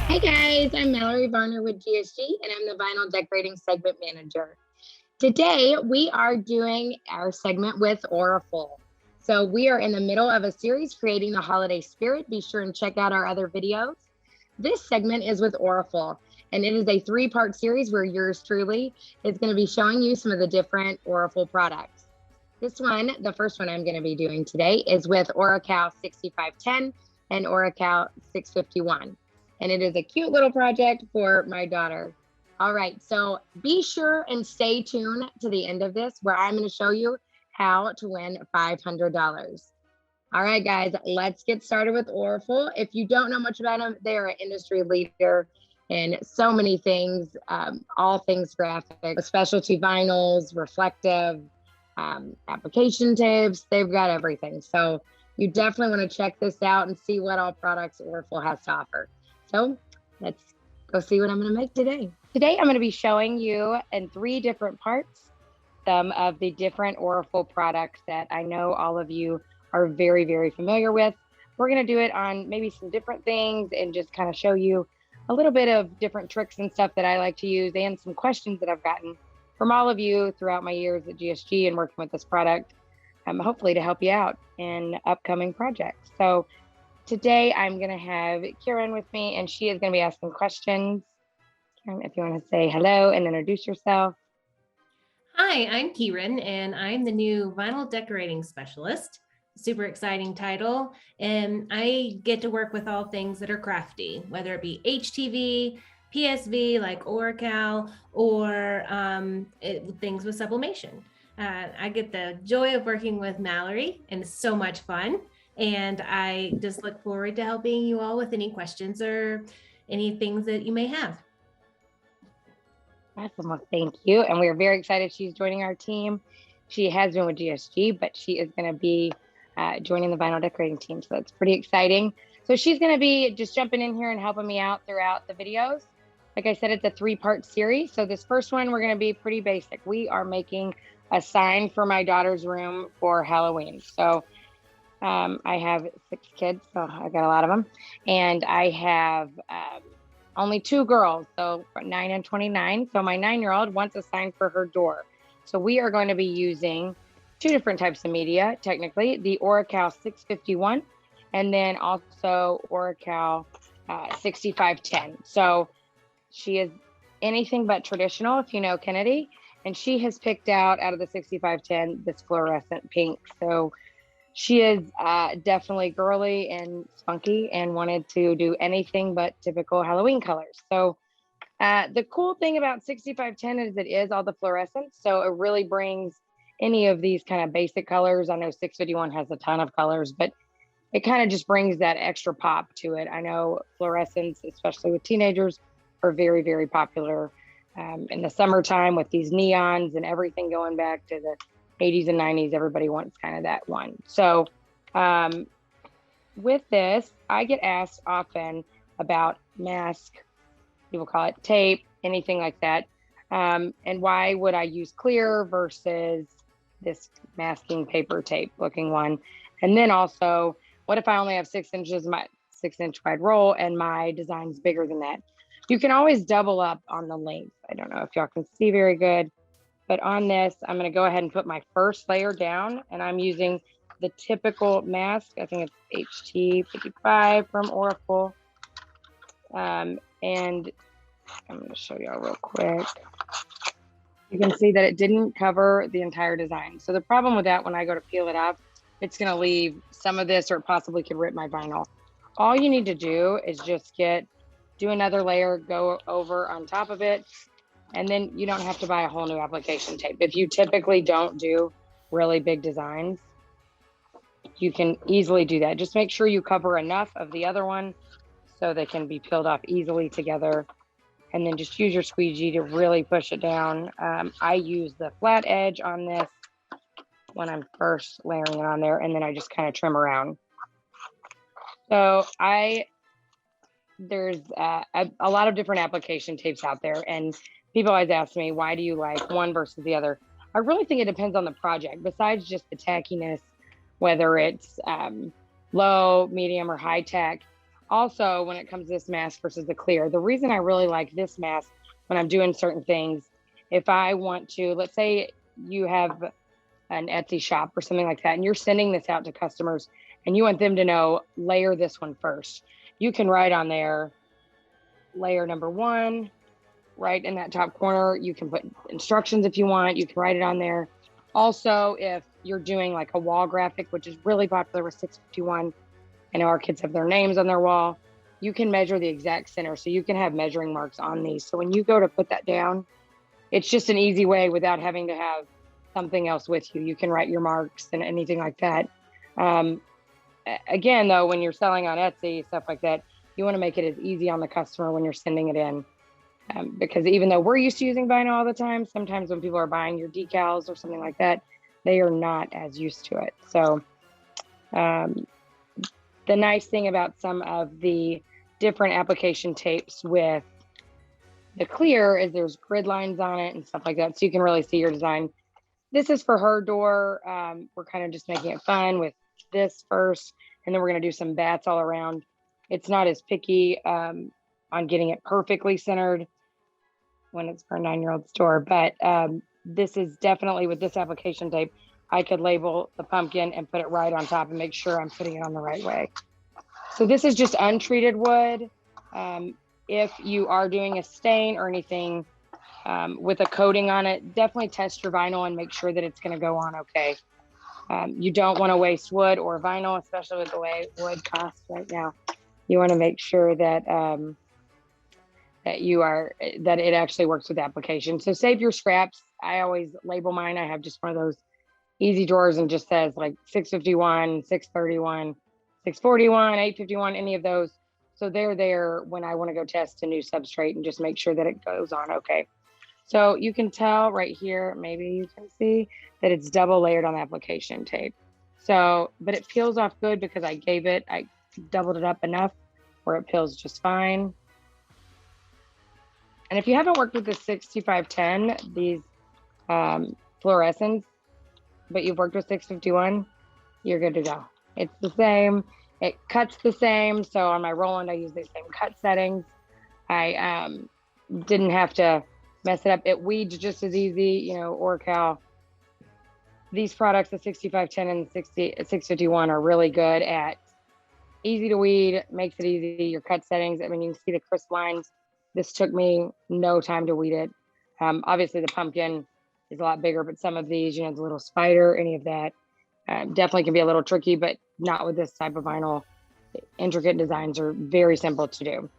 Hi guys, I'm Mallory Varner with GSG and I'm the Vinyl Decorating Segment Manager. Today we are doing our segment with Orafol. So we are in the middle of a series creating the holiday spirit. Be sure and check out our other videos. This segment is with Orafol and it is a 3-part series where yours truly is going to be showing you some of the different Orafol products. This one, the first one I'm going to be doing today is with Oracal 6510 and Oracal 651. And it is a cute little project for my daughter. All right, so be sure and stay tuned to the end of this where I'm going to show you how to win $500. All right, guys, let's get started with Orafol. If you don't know much about them, they are an industry leader in so many things, all things graphic, specialty vinyls, reflective, application tapes. They've got everything. So you definitely want to check this out and see what all products Orafol has to offer. So let's go see what I'm going to make today. Today, I'm going to be showing you in 3 different parts some of the different Orafol products that I know all of you are very, very familiar with. We're going to do it on maybe some different things and just kind of show you a little bit of different tricks and stuff that I like to use and some questions that I've gotten from all of you throughout my years at GSG and working with this product, hopefully to help you out in upcoming projects. So today, I'm going to have Kieran with me, and she is going to be asking questions. Kieran, if you want to say hello and introduce yourself. Hi, I'm Kieran, and I'm the new vinyl decorating specialist. Super exciting title. And I get to work with all things that are crafty, whether it be HTV, PSV like Oracal, or things with sublimation. I get the joy of working with Mallory, and it's so much fun. And I just look forward to helping you all with any questions or any things that you may have. Awesome. Well, thank you. And we are very excited she's joining our team. She has been with GSG, but she is going to be joining the vinyl decorating team. So that's pretty exciting. So she's going to be just jumping in here and helping me out throughout the videos. Like I said, it's a 3-part series. So this first one, we're going to be pretty basic. We are making a sign for my daughter's room for Halloween. So I have 6 kids, so I got a lot of them. And I have only 2 girls, so 9 and 29. So my 9-year-old wants a sign for her door. So we are going to be using 2 different types of media, technically, the Oracal 651 and then also Oracal 6510. So she is anything but traditional, if you know Kennedy. And she has picked out of the 6510, this fluorescent pink. So she is definitely girly and spunky and wanted to do anything but typical Halloween colors. So the cool thing about 6510 is it is all the fluorescence. So it really brings any of these kind of basic colors. I know 651 has a ton of colors, but it kind of just brings that extra pop to it. I know fluorescents, especially with teenagers, are very, very popular in the summertime with these neons and everything going back to the 80s and 90s. Everybody wants kind of that one. So with this, I get asked often about mask, people call it tape, anything like that. And why would I use clear versus this masking paper tape looking one? And then also, what if I only have 6 inches, my 6-inch wide roll, and my design's bigger than that? You can always double up on the length. I don't know if y'all can see very good, but on this, I'm going to go ahead and put my first layer down, and I'm using the typical mask. I think it's HT55 from Orafol. And I'm going to show y'all real quick. You can see that it didn't cover the entire design. So the problem with that, when I go to peel it off, it's going to leave some of this, or it possibly could rip my vinyl. All you need to do is just do another layer, go over on top of it, and then you don't have to buy a whole new application tape. If you typically don't do really big designs, you can easily do that. Just make sure you cover enough of the other one so they can be peeled off easily together. And then just use your squeegee to really push it down. I use the flat edge on this when I'm first layering it on there, and then I just kind of trim around. So there's a lot of different application tapes out there, and people always ask me, why do you like one versus the other? I really think it depends on the project. Besides just the tackiness, whether it's low, medium, or high tack, Also, when it comes to this mask versus the clear, the reason I really like this mask when I'm doing certain things, if I want to, let's say you have an Etsy shop or something like that, and you're sending this out to customers and you want them to know, layer this one first. You can write on there, layer number 1, right in that top corner. You can put instructions if you want, you can write it on there. Also, if you're doing like a wall graphic, which is really popular with 651, I know our kids have their names on their wall, you can measure the exact center. So you can have measuring marks on these. So when you go to put that down, it's just an easy way without having to have something else with you. You can write your marks and anything like that. Again, though, when you're selling on Etsy, stuff like that, you want to make it as easy on the customer when you're sending it in. Because even though we're used to using vinyl all the time, sometimes when people are buying your decals or something like that, they are not as used to it. So the nice thing about some of the different application tapes with the clear is there's grid lines on it and stuff like that. So you can really see your design. This is for her door. We're kind of just making it fun with this first, and then we're going to do some bats all around. It's not as picky on getting it perfectly centered when it's for a 9-year-old's door, but this is definitely, with this application tape, I could label the pumpkin and put it right on top and make sure I'm putting it on the right way. So this is just untreated wood. If you are doing a stain or anything with a coating on it, definitely test your vinyl and make sure that it's going to go on okay. You don't want to waste wood or vinyl, especially with the way wood costs right now. You want to make sure that that it actually works with the application. So save your scraps. I always label mine. I have just one of those easy drawers and just says like 651, 631, 641, 851, any of those. So they're there when I want to go test a new substrate and just make sure that it goes on okay. So you can tell right here, maybe you can see that it's double layered on the application tape. So, but it peels off good because I doubled it up enough where it peels just fine. And if you haven't worked with the 6510, these fluorescents, but you've worked with 651, you're good to go. It's the same, it cuts the same. So on my Roland, I use the same cut settings. I didn't have to mess it up. It weeds just as easy, you know, Oracal. These products, the 6510 and the 651 are really good at easy to weed, makes it easy, your cut settings. I mean, you can see the crisp lines. This took me no time to weed it. Obviously the pumpkin is a lot bigger, but some of these, you know, the little spider, any of that, definitely can be a little tricky, but not with this type of vinyl. Intricate designs are very simple to do.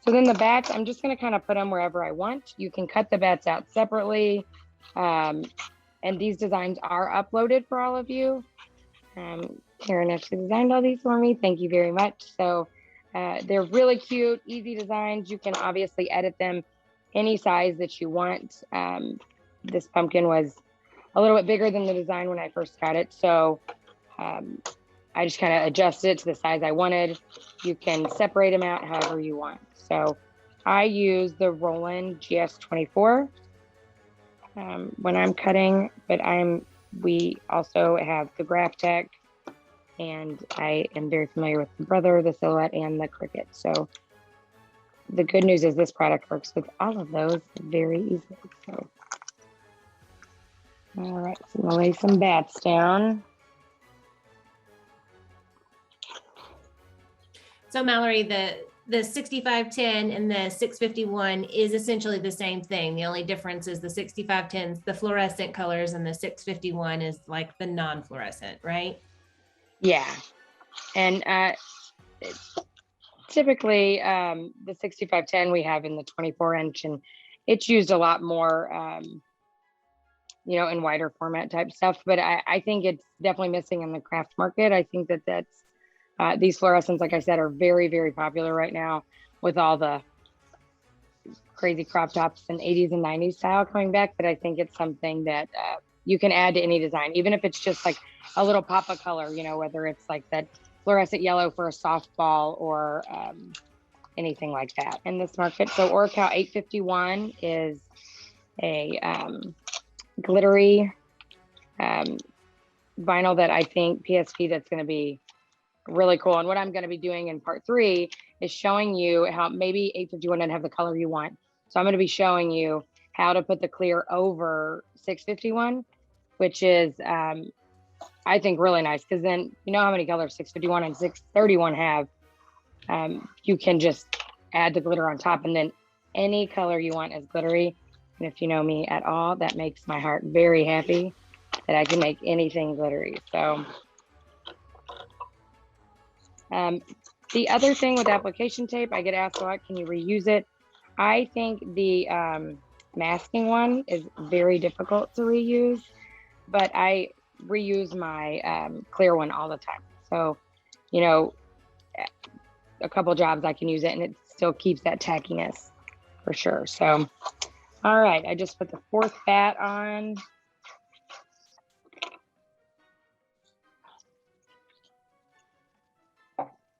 So then the bats, I'm just going to kind of put them wherever I want. You can cut the bats out separately. And these designs are uploaded for all of you. Karen actually designed all these for me. Thank you very much. So they're really cute, easy designs. You can obviously edit them any size that you want. This pumpkin was a little bit bigger than the design when I first got it. So I just kind of adjusted it to the size I wanted. You can separate them out however you want. So I use the Roland GS24 when I'm cutting, but we also have the Graphtec, and I am very familiar with the Brother, the Silhouette, and the Cricut. So the good news is this product works with all of those very easily. So, all right, so I'm gonna lay some bats down. So Mallory, the 6510 and the 651 is essentially the same thing. The only difference is the 6510's the fluorescent colors and the 651 is like the non-fluorescent, right? Yeah. And typically the 6510 we have in the 24-inch, and it's used a lot more, you know, in wider format type stuff. But I think it's definitely missing in the craft market. I think that's these fluorescents, like I said, are very, very popular right now with all the crazy crop tops and 80s and 90s style coming back. But I think it's something that you can add to any design, even if it's just like a little pop of color, you know, whether it's like that fluorescent yellow for a softball or anything like that in this market. So Oracal 851 is a glittery vinyl that I think PSP that's going to be really cool. And what I'm going to be doing in part 3 is showing you how maybe 851 doesn't have the color you want. So I'm going to be showing you how to put the clear over 651, which is, I think, really nice, because then you know how many colors 651 and 631 have. You can just add the glitter on top, and then any color you want is glittery. And if you know me at all, that makes my heart very happy that I can make anything glittery. So the other thing with application tape, I get asked a lot, can you reuse it? I think the masking one is very difficult to reuse, but I reuse my clear one all the time. So, you know, a couple jobs I can use it and it still keeps that tackiness for sure. So, all right, I just put the 4th bat on.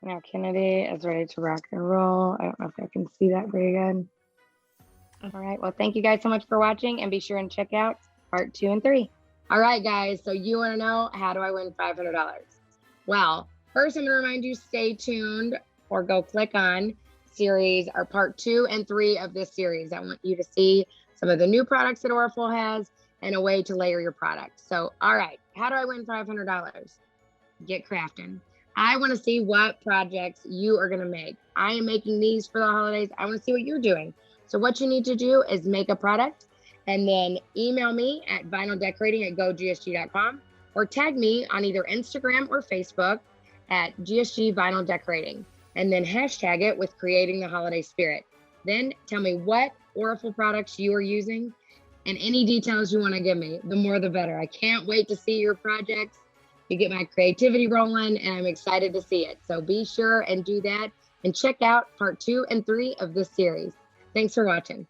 Now Kennedy is ready to rock and roll. I don't know if I can see that very good. All right, well, thank you guys so much for watching, and be sure and check out part 2 and 3. All right, guys, so you want to know, how do I win $500? Well, first I'm going to remind you, stay tuned, or go click on series or part 2 and 3 of this series. I want you to see some of the new products that Orafol has and a way to layer your product. So, all right, how do I win $500? Get crafting. I want to see what projects you are going to make. I am making these for the holidays. I want to see what you're doing. So what you need to do is make a product and then email me at vinyldecorating@gogsg.com, or tag me on either Instagram or Facebook at GSG Vinyl Decorating, and then hashtag it with creating the holiday spirit. Then tell me what Orafol products you are using and any details you want to give me. The more the better. I can't wait to see your projects. You get my creativity rolling, and I'm excited to see it. So be sure and do that, and check out part 2 and 3 of this series. Thanks for watching.